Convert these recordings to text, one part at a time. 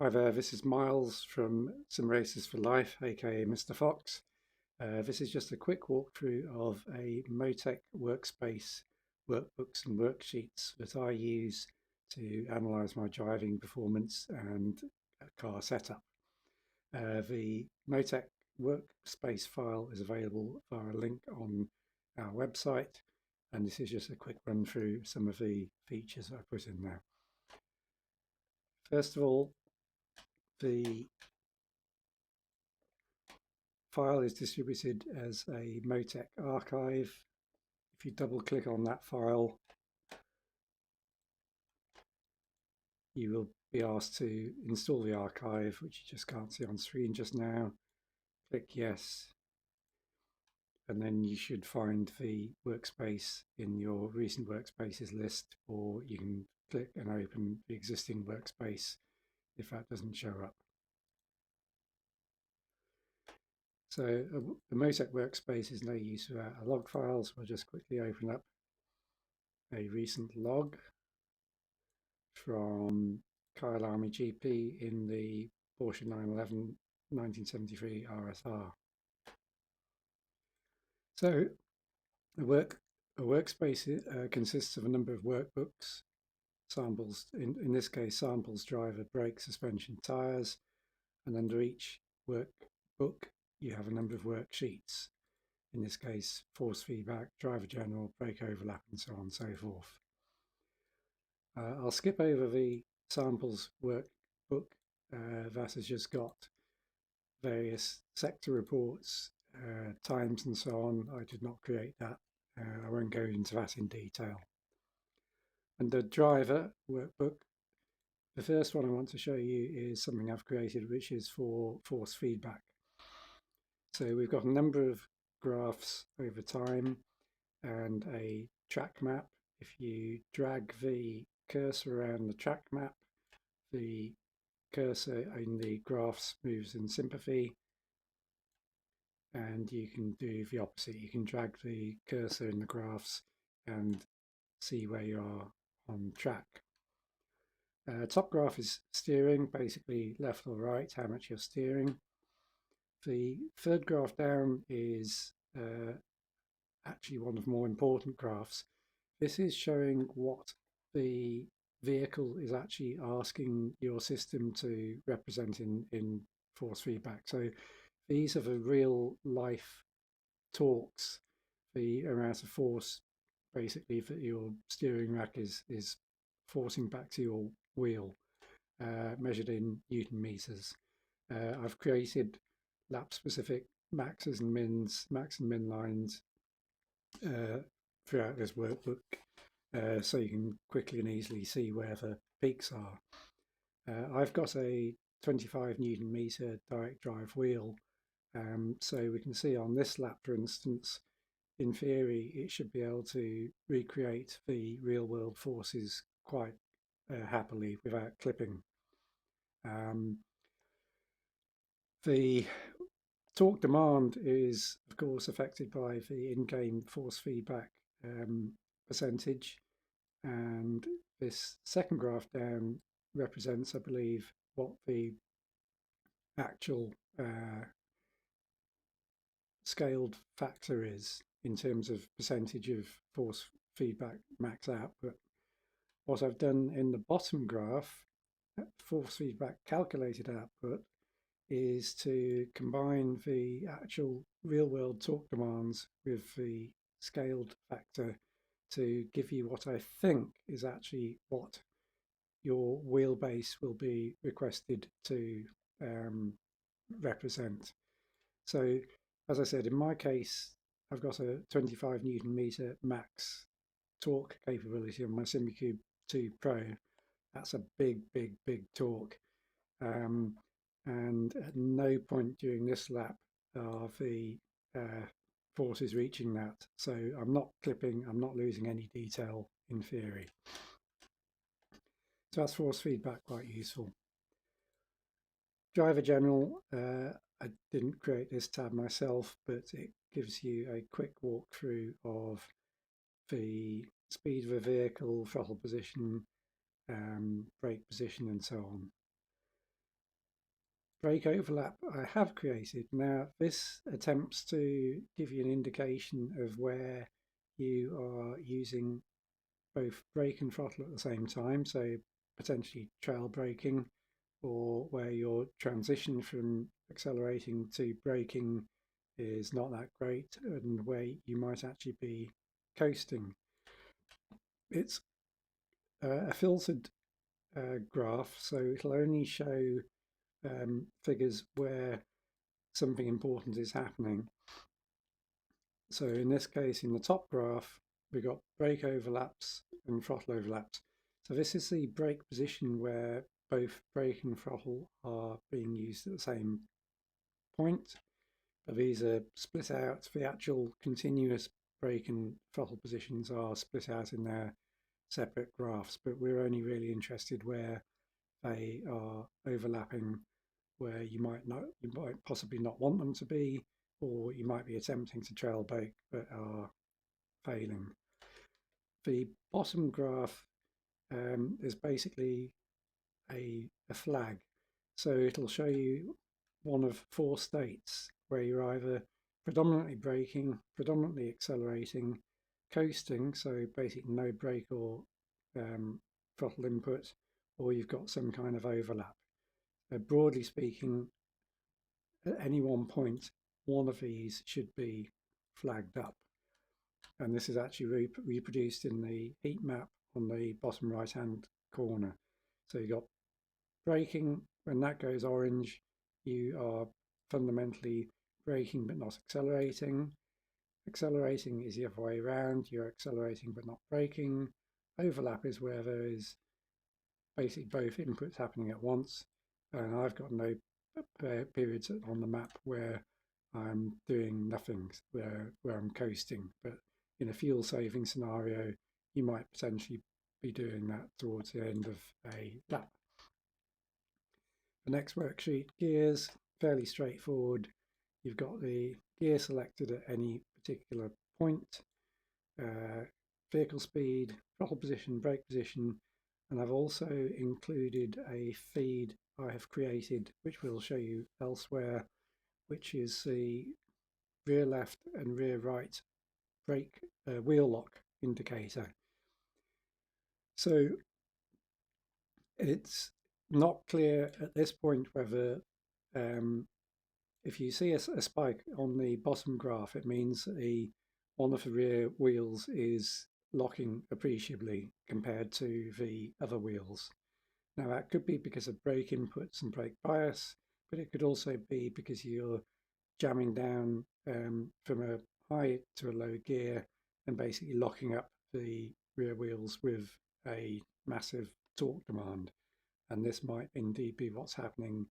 Hi there, this is Miles from Sim Races for Life, aka Mr. Fox. This is just a quick walkthrough of a Motec Workspace workbooks and worksheets that I use to analyse my driving performance and car setup. The Motec Workspace file is available via a link on our website, and this is just a quick run through some of the features I put in there. First of all, the file is distributed as a Motec archive. If you double click on that file, you will be asked to install the archive, which you just can't see on screen just now. Click yes, and then you should find the workspace in your recent workspaces list, or you can click and open the existing workspace if that doesn't show up. So the Motec workspace is no use without a log file, so I'll just quickly open up a recent log from Kyle Army GP in the Porsche 911 1973 RSR. So a workspace consists of a number of workbooks, samples, in this case samples, driver, brake, suspension, tyres, and under each workbook you have a number of worksheets, in this case force feedback, driver general, brake overlap, and so on and so forth. I'll skip over the samples workbook that has just got various sector reports, times and so on. I did not create that. I won't go into that in detail. And the driver workbook, the first one I want to show you is something I've created, which is for force feedback. So we've got a number of graphs over time and a track map. If you drag the cursor around the track map, the cursor in the graphs moves in sympathy, and you can do the opposite. You can drag the cursor in the graphs and see where you are on track. Top graph is steering, basically left or right, how much you're steering. The third graph down is actually one of the more important graphs. This is showing what the vehicle is actually asking your system to represent in force feedback. So these are the real life torques, the amount of force basically that your steering rack is forcing back to your wheel, measured in Newton meters. I've created lap specific maxes and mins, max and min lines throughout this workbook, so you can quickly and easily see where the peaks are. I've got a 25 Newton meter direct drive wheel, so we can see on this lap, for instance, in theory it should be able to recreate the real world forces quite happily without clipping. The torque demand is of course affected by the in-game force feedback percentage, and this second graph down represents, I believe, what the actual scaled factor is in terms of percentage of force feedback max output. What I've done in the bottom graph, force feedback calculated output, is to combine the actual real world torque demands with the scaled factor to give you what I think is actually what your wheelbase will be requested to represent. So as I said, in my case, I've got a 25 Newton meter max torque capability on my SimiCube 2 Pro. That's a big torque. And at no point during this lap are the forces reaching that. So I'm not clipping, I'm not losing any detail in theory. So that's force feedback, quite useful. Driver general, I didn't create this tab myself, but it gives you a quick walkthrough of the speed of a vehicle, throttle position, brake position, and so on. brake overlap I have created. Now this attempts to give you an indication of where you are using both brake and throttle at the same time, so potentially trail braking, or where your transition from accelerating to braking is not that great and where you might actually be coasting. It's a filtered graph, so it'll only show figures where something important is happening. So in this case, in the top graph, we've got brake overlaps and throttle overlaps. So this is the brake position where both brake and throttle are being used at the same point. But these are split out. The actual continuous brake and throttle positions are split out in their separate graphs, but we're only really interested where they are overlapping, where you might possibly not want them to be, or you might be attempting to trail brake but are failing. The bottom graph is basically a flag, so it'll show you one of four states where you're either predominantly braking, predominantly accelerating, coasting, so basically no brake or throttle input, or you've got some kind of overlap. Broadly speaking, at any one point, one of these should be flagged up. And this is actually reproduced in the heat map on the bottom right hand corner. So you've got braking. When that goes orange, you are fundamentally braking but not accelerating. Accelerating is the other way around. You're accelerating but not braking. Overlap is where there is basically both inputs happening at once. And I've got no periods on the map where I'm doing nothing, where I'm coasting. But in a fuel saving scenario, you might potentially be doing that towards the end of a lap. The next worksheet, gears, fairly straightforward. You've got the gear selected at any particular point, vehicle speed, throttle position, brake position, and I've also included a feed I have created, which we'll show you elsewhere, which is the rear left and rear right brake wheel lock indicator. So it's not clear at this point whether if you see a spike on the bottom graph, it means one of the rear wheels is locking appreciably compared to the other wheels. Now that could be because of brake inputs and brake bias, but it could also be because you're jamming down from a high to a low gear and basically locking up the rear wheels with a massive torque demand. And this might indeed be what's happening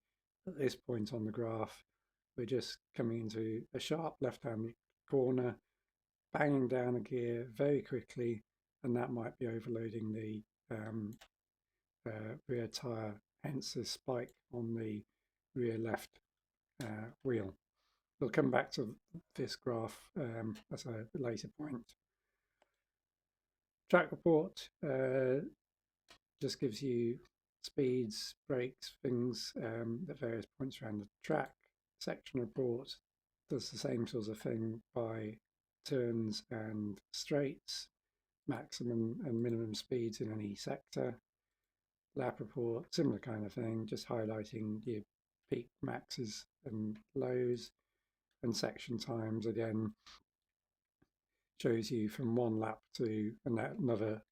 at this point on the graph. We're just coming into a sharp left-hand corner, banging down a gear very quickly, and that might be overloading the rear tyre, hence the spike on the rear left wheel. We'll come back to this graph at a later point. Track report just gives you speeds, brakes, things at various points around the track. Section report does the same sort of thing by turns and straights, maximum and minimum speeds in any sector. Lap report, similar kind of thing, just highlighting your peak maxes and lows. And section times again shows you from one lap to another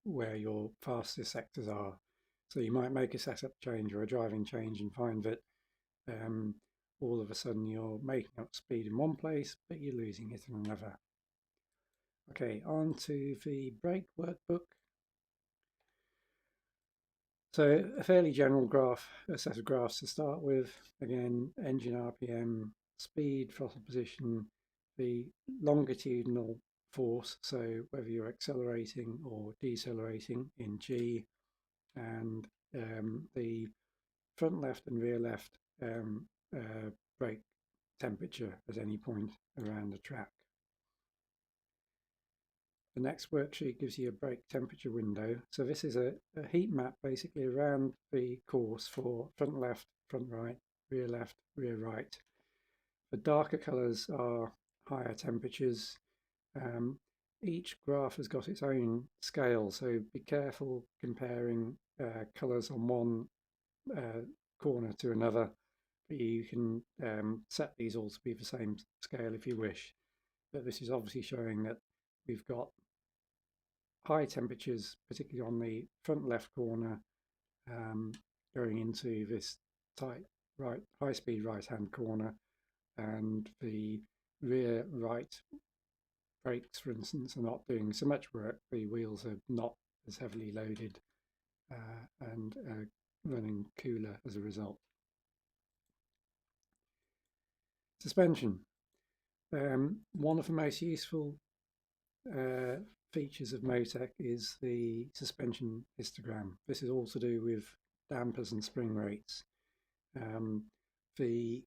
where your fastest sectors are. So you might make a setup change or a driving change and find that all of a sudden you're making up speed in one place but you're losing it in another. Okay, on to the brake workbook. So a fairly general graph, a set of graphs to start with. Again, engine RPM, speed, throttle position, the longitudinal force, so whether you're accelerating or decelerating in G, and the front left and rear left brake temperature at any point around the track. The next worksheet gives you a brake temperature window. So this is a heat map basically around the course for front left, front right, rear left, rear right. The darker colours are higher temperatures. Each graph has got its own scale, so be careful comparing colours on one corner to another. But you can set these all to be the same scale if you wish. But this is obviously showing that we've got high temperatures, particularly on the front left corner, going into this tight right high-speed right-hand corner, and the rear right brakes, for instance, are not doing so much work. The wheels are not as heavily loaded and running cooler as a result. Suspension. One of the most useful features of Motec is the suspension histogram. This is all to do with dampers and spring rates. The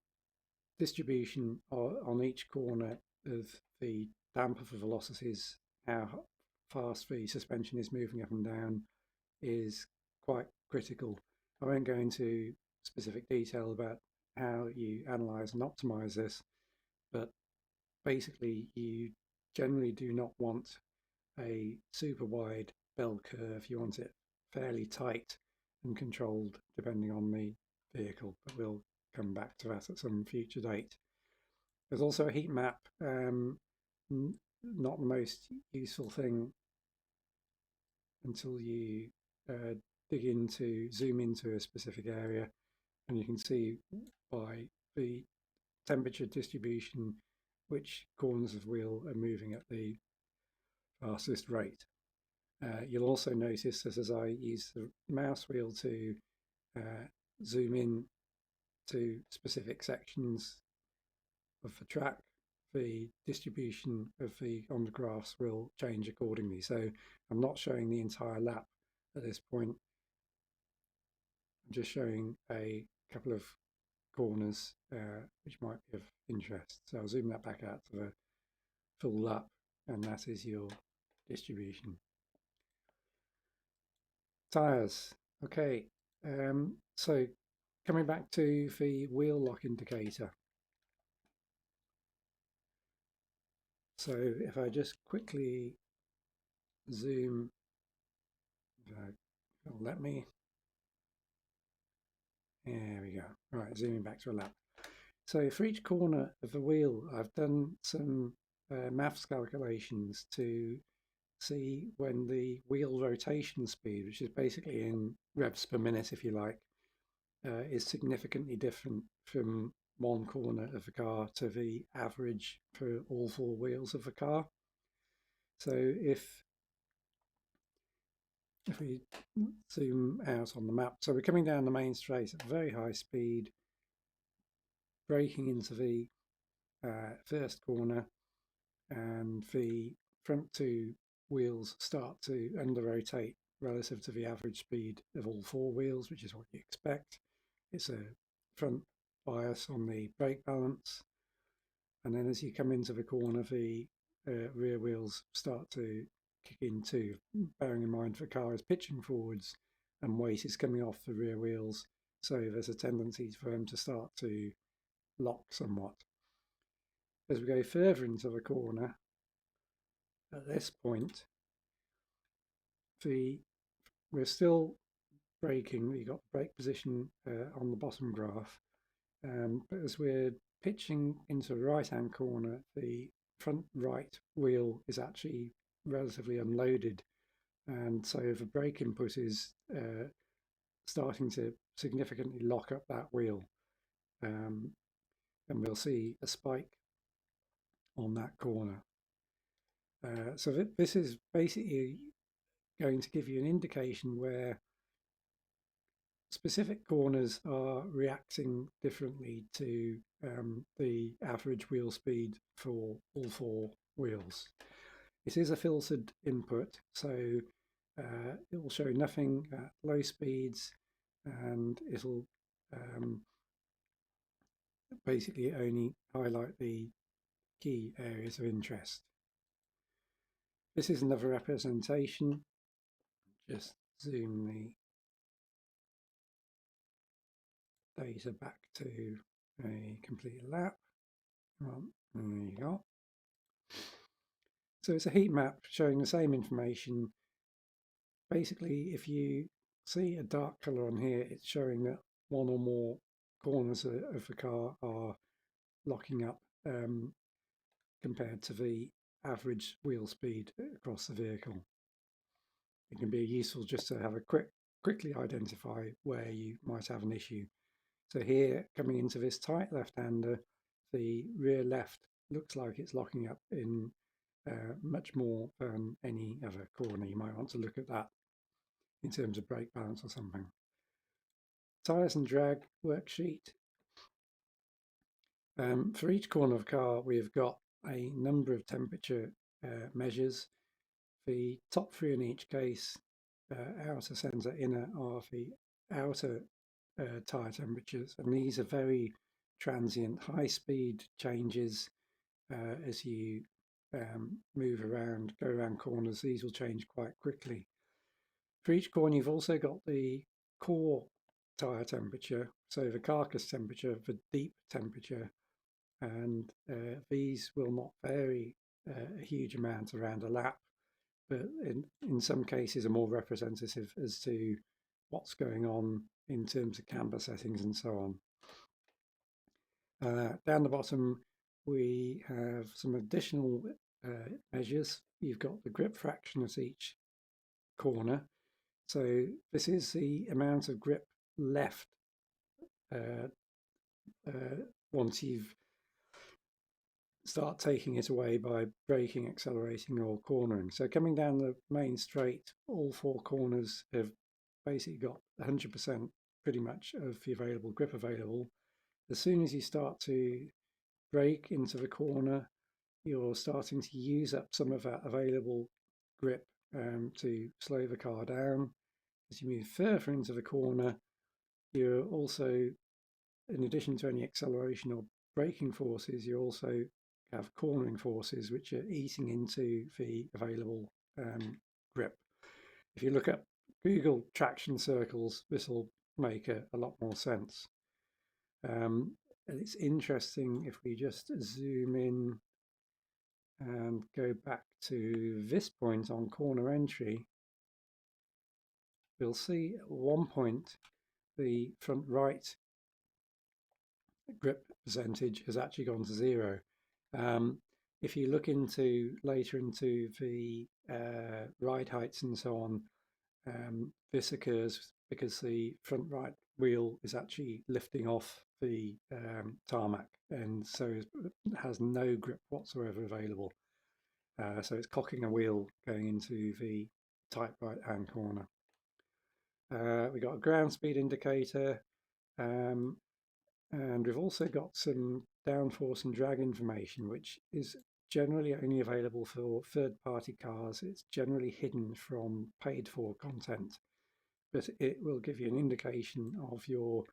distribution on each corner of the damper for velocities, how fast the suspension is moving up and down, is quite critical. I won't go into specific detail about how you analyse and optimise this, but basically you generally do not want a super wide bell curve. You want it fairly tight and controlled depending on the vehicle, but we'll come back to that at some future date. There's also a heat map, not the most useful thing until you zoom into a specific area, and you can see by the temperature distribution which corners of the wheel are moving at the fastest rate. You'll also notice that as I use the mouse wheel to zoom in to specific sections of the track, the distribution of on the graphs will change accordingly. So I'm not showing the entire lap at this point. I'm just showing a couple of corners which might be of interest. So I'll zoom that back out to the full lap, and that is your distribution. Tyres. Okay, so coming back to the wheel lock indicator. So if I just quickly zoom, it'll let me. There we go. Right, zooming back to a lap. So for each corner of the wheel, I've done some maths calculations to see when the wheel rotation speed, which is basically in revs per minute, if you like, is significantly different from one corner of the car to the average for all four wheels of the car. So if we zoom out on the map, so we're coming down the main straight at very high speed, braking into the first corner, and the front two wheels start to under rotate relative to the average speed of all four wheels, which is what you expect. It's a front bias on the brake balance, and then as you come into the corner, the rear wheels start to kick in too, bearing in mind the car is pitching forwards and weight is coming off the rear wheels, so there's a tendency for them to start to lock somewhat. As we go further into the corner, at this point, we're still braking. You've got brake position on the bottom graph, but as we're pitching into the right-hand corner, the front right wheel is actually relatively unloaded, and so the brake input is starting to significantly lock up that wheel, and we'll see a spike on that corner. So this is basically going to give you an indication where specific corners are reacting differently to the average wheel speed for all four wheels. It is a filtered input, so it will show nothing at low speeds, and it'll basically only highlight the key areas of interest. This is another representation. Just zoom data back to a complete lap. Well, there you go. So it's a heat map showing the same information. Basically, if you see a dark color on here, it's showing that one or more corners of the car are locking up compared to the average wheel speed across the vehicle. It can be useful just to have a quickly identify where you might have an issue. So here, coming into this tight left-hander, the rear left looks like it's locking up in much more than any other corner. You might want to look at that in terms of brake balance or something. Tyres and drag worksheet. For each corner of the car, we've got a number of temperature measures. The top three in each case, outer, centre, inner, are the outer tyre temperatures, and these are very transient, high speed changes as you move around, go around corners. These will change quite quickly. For each corner, you've also got the core tyre temperature, so the carcass temperature, the deep temperature, and these will not vary a huge amount around a lap, but in some cases are more representative as to what's going on in terms of camber settings and so on. Down the bottom, we have some additional measures. You've got the grip fraction at each corner. So this is the amount of grip left once you've start taking it away by braking, accelerating or cornering. So coming down the main straight, all four corners have basically got 100% pretty much of the available grip available. As soon as you start to brake into the corner, you're starting to use up some of that available grip to slow the car down. As you move further into the corner, you're also, in addition to any acceleration or braking forces, you also have cornering forces which are eating into the available grip. If you look at Google traction circles, this will make a lot more sense. And it's interesting if we just zoom in and go back to this point on corner entry, we'll see at one point the front right grip percentage has actually gone to 0. If you look into later into the ride heights and so on, this occurs because the front right wheel is actually lifting off the tarmac, and so it has no grip whatsoever available. So it's cocking a wheel going into the tight right hand corner. We've got a ground speed indicator, and we've also got some downforce and drag information, which is generally only available for third-party cars. It's generally hidden from paid-for content, but it will give you an indication of your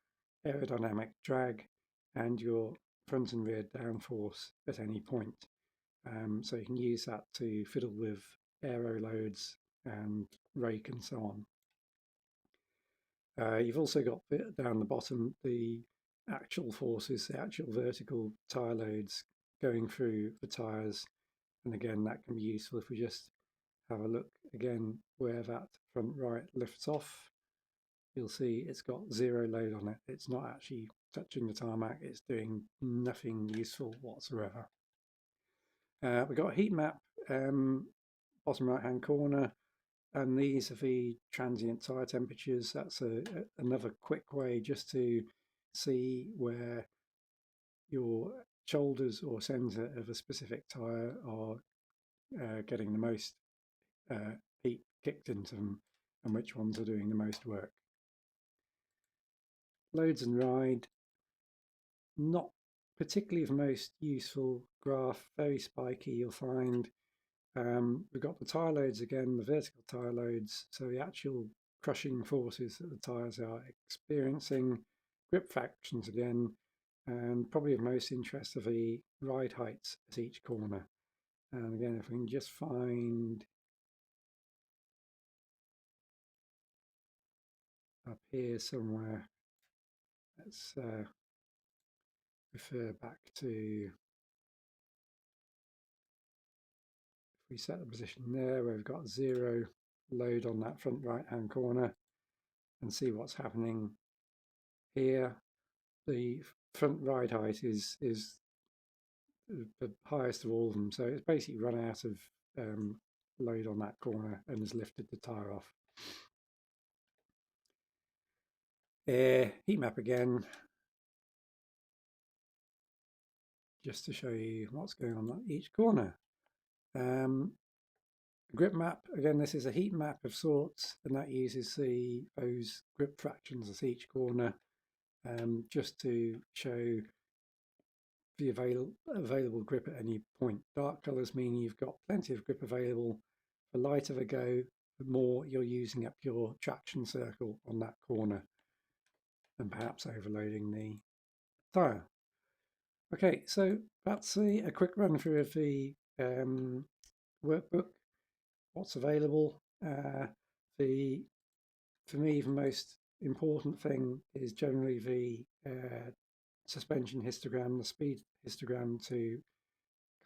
aerodynamic drag and your front and rear downforce at any point. So you can use that to fiddle with aero loads and rake and so on. You've also got down the bottom the actual forces, the actual vertical tyre loads going through the tyres, and again that can be useful if we just have a look again where that front right lifts off. You'll see it's got 0 load on it. It's not actually touching the tarmac, it's doing nothing useful whatsoever. We've got a heat map, bottom right hand corner, and these are the transient tyre temperatures. That's another quick way just to see where your shoulders or centre of a specific tyre are getting the most heat kicked into them and which ones are doing the most work. Loads and ride, not particularly the most useful graph, very spiky. You'll find we've got the tyre loads again, the vertical tyre loads, so the actual crushing forces that the tyres are experiencing, grip fractions again, and probably of most interest are the ride heights at each corner. And again, if we can just find up here somewhere, Let's refer back to, if we set the position there where we've got 0 load on that front right hand corner, and see what's happening here. The front ride height is the highest of all of them, so it's basically run out of load on that corner and has lifted the tyre off. Heat map again, just to show you what's going on at each corner. Grip map, again, this is a heat map of sorts, and that uses those grip fractions at each corner, just to show the available grip at any point. Dark colours mean you've got plenty of grip available. The lighter the go, the more you're using up your traction circle on that corner, and perhaps overloading the tyre. Okay, so that's a quick run through of the workbook, what's available. For me, the most important thing is generally the suspension histogram, the speed histogram, to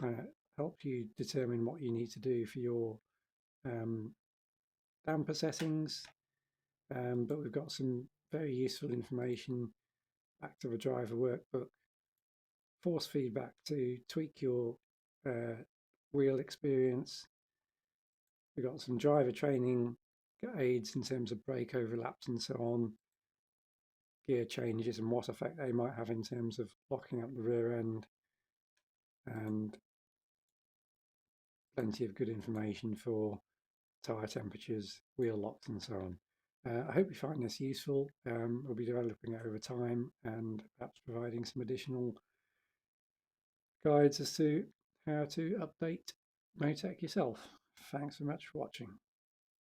kind of help you determine what you need to do for your damper settings. But we've got some very useful information back to the driver workbook, force feedback to tweak your wheel experience. We've got some driver training aids in terms of brake overlaps and so on, gear changes and what effect they might have in terms of locking up the rear end, and plenty of good information for tyre temperatures, wheel locks and so on. I hope you find this useful. We'll be developing it over time and perhaps providing some additional guides as to how to update Motec yourself. Thanks so much for watching.